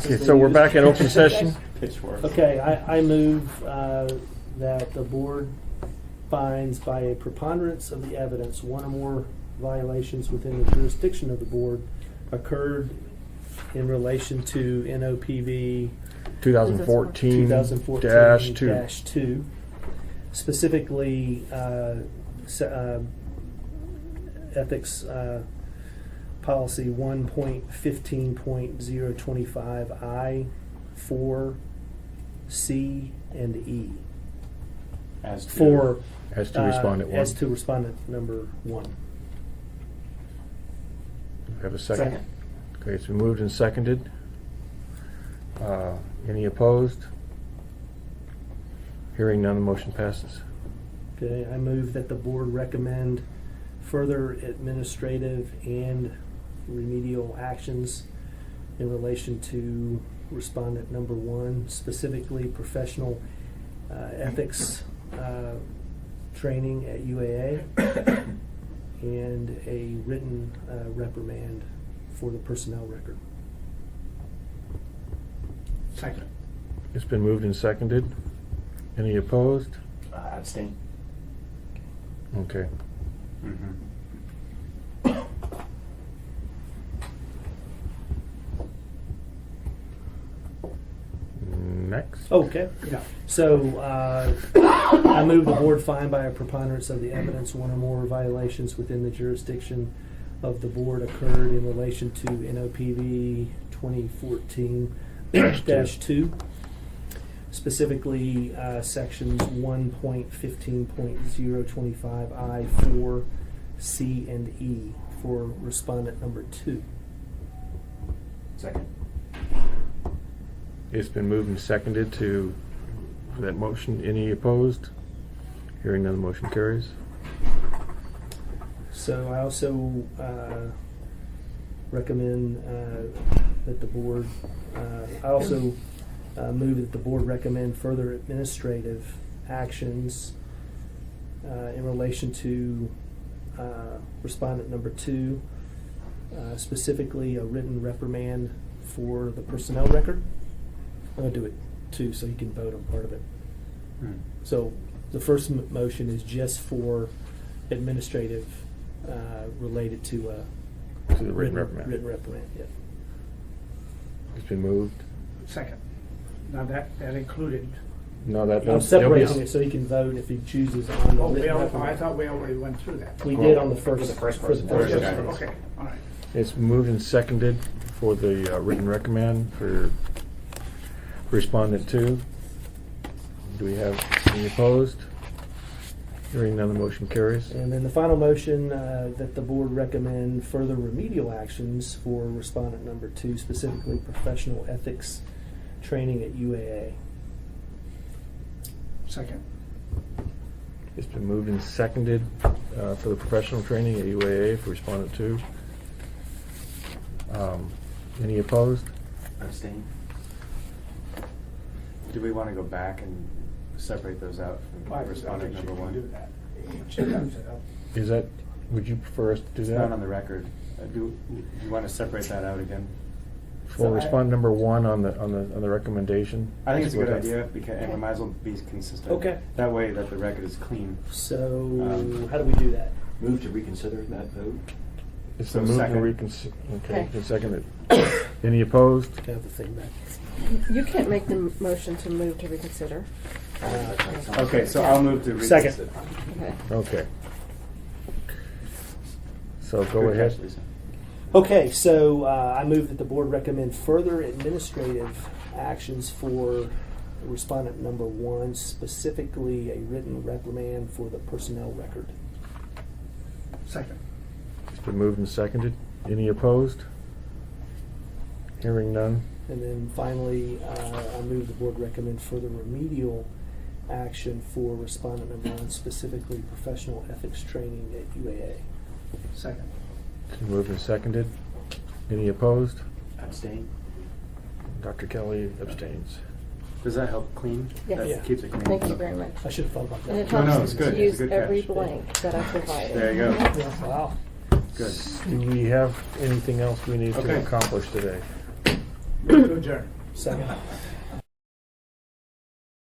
Okay, so we're back in open session. Pitchforks. Okay, I move that the board finds by a preponderance of the evidence one or more violations within the jurisdiction of the board occurred in relation to NOPV 2014-2. specifically ethics policy 1.15.025I, 4, C, and E. As to, For As to respondent one. as to respondent number 1. Have a second? Second. Okay, it's been moved and seconded. Any opposed? Hearing none, the motion passes. Okay, I move that the board recommend further administrative and remedial actions in relation to respondent number 1, specifically professional ethics training at UAA and a written reprimand for the personnel record. Second. It's been moved and seconded. Any opposed? abstain. Okay. Mm-hmm. Next. Okay. Yeah. So, I move the board find by a preponderance of the evidence one or more violations within the jurisdiction of the board occurred in relation to NOPV 2014-2, specifically sections 1.15.025I, 4, C, and E for respondent number 2. Second. It's been moved and seconded to that motion. Any opposed? Hearing none, the motion carries. So I also recommend that the board, I also move that the board recommend further administrative actions in relation to respondent number 2, specifically a written reprimand for the personnel record. I'm going to do it too so you can vote on part of it. So the first motion is just for administrative related to the written reprimand. Written reprimand, yeah. It's been moved. Second. Now that included. No, that I'm there'll separating be- it so you can vote if he chooses on the Oh, written I reprimand. thought we already went through that. We did on the first. the first for the person. first First person. guy. Okay, all right. It's moved and seconded for the written reprimand for respondent 2. Do we have any opposed? Hearing none, the motion carries. And then the final motion, that the board recommend further remedial actions for respondent number 2, specifically professional ethics training at UAA. Second. It's been moved and seconded for the professional training at UAA for respondent 2. Any opposed? Abstain. Do we want to go back and separate those out from respondent number 1? Is that, would you prefer us to do It's that? not on the record. Do you want to separate that out again? For respondent number 1 on the recommendation? I think it's a good That's- idea, because, and we might as well be consistent. Okay. That way that the record is clean. So, how do we do that? Move to reconsider that vote. It's So been moved to second. reconsider. Okay, Okay. it's seconded. Any opposed? Can I have the thing back? You can't make the motion to move to reconsider. Okay, so I'll move to Second. reconsider. Okay. Okay. So go Good ahead. catch, Lisa. Okay, so I move that the board recommend further administrative actions for respondent number 1, specifically a written reprimand for the personnel record. Second. It's been moved and seconded. Any opposed? Hearing none. And then finally, I move the board recommend further remedial action for respondent number 1, specifically professional ethics training at UAA. Second. It's been moved and seconded. Any opposed? Abstain. Dr. Kelly abstains. Does that help clean? Yes. That Yeah. keeps it clean. Thank you very much. I should have thought about And it that. No, no, helps it's good. to It's a use good every catch. blank that I provided. There you go. Yeah, wow. Good. Do we have anything else we need to Okay. accomplish today? Move to adjourn. Second.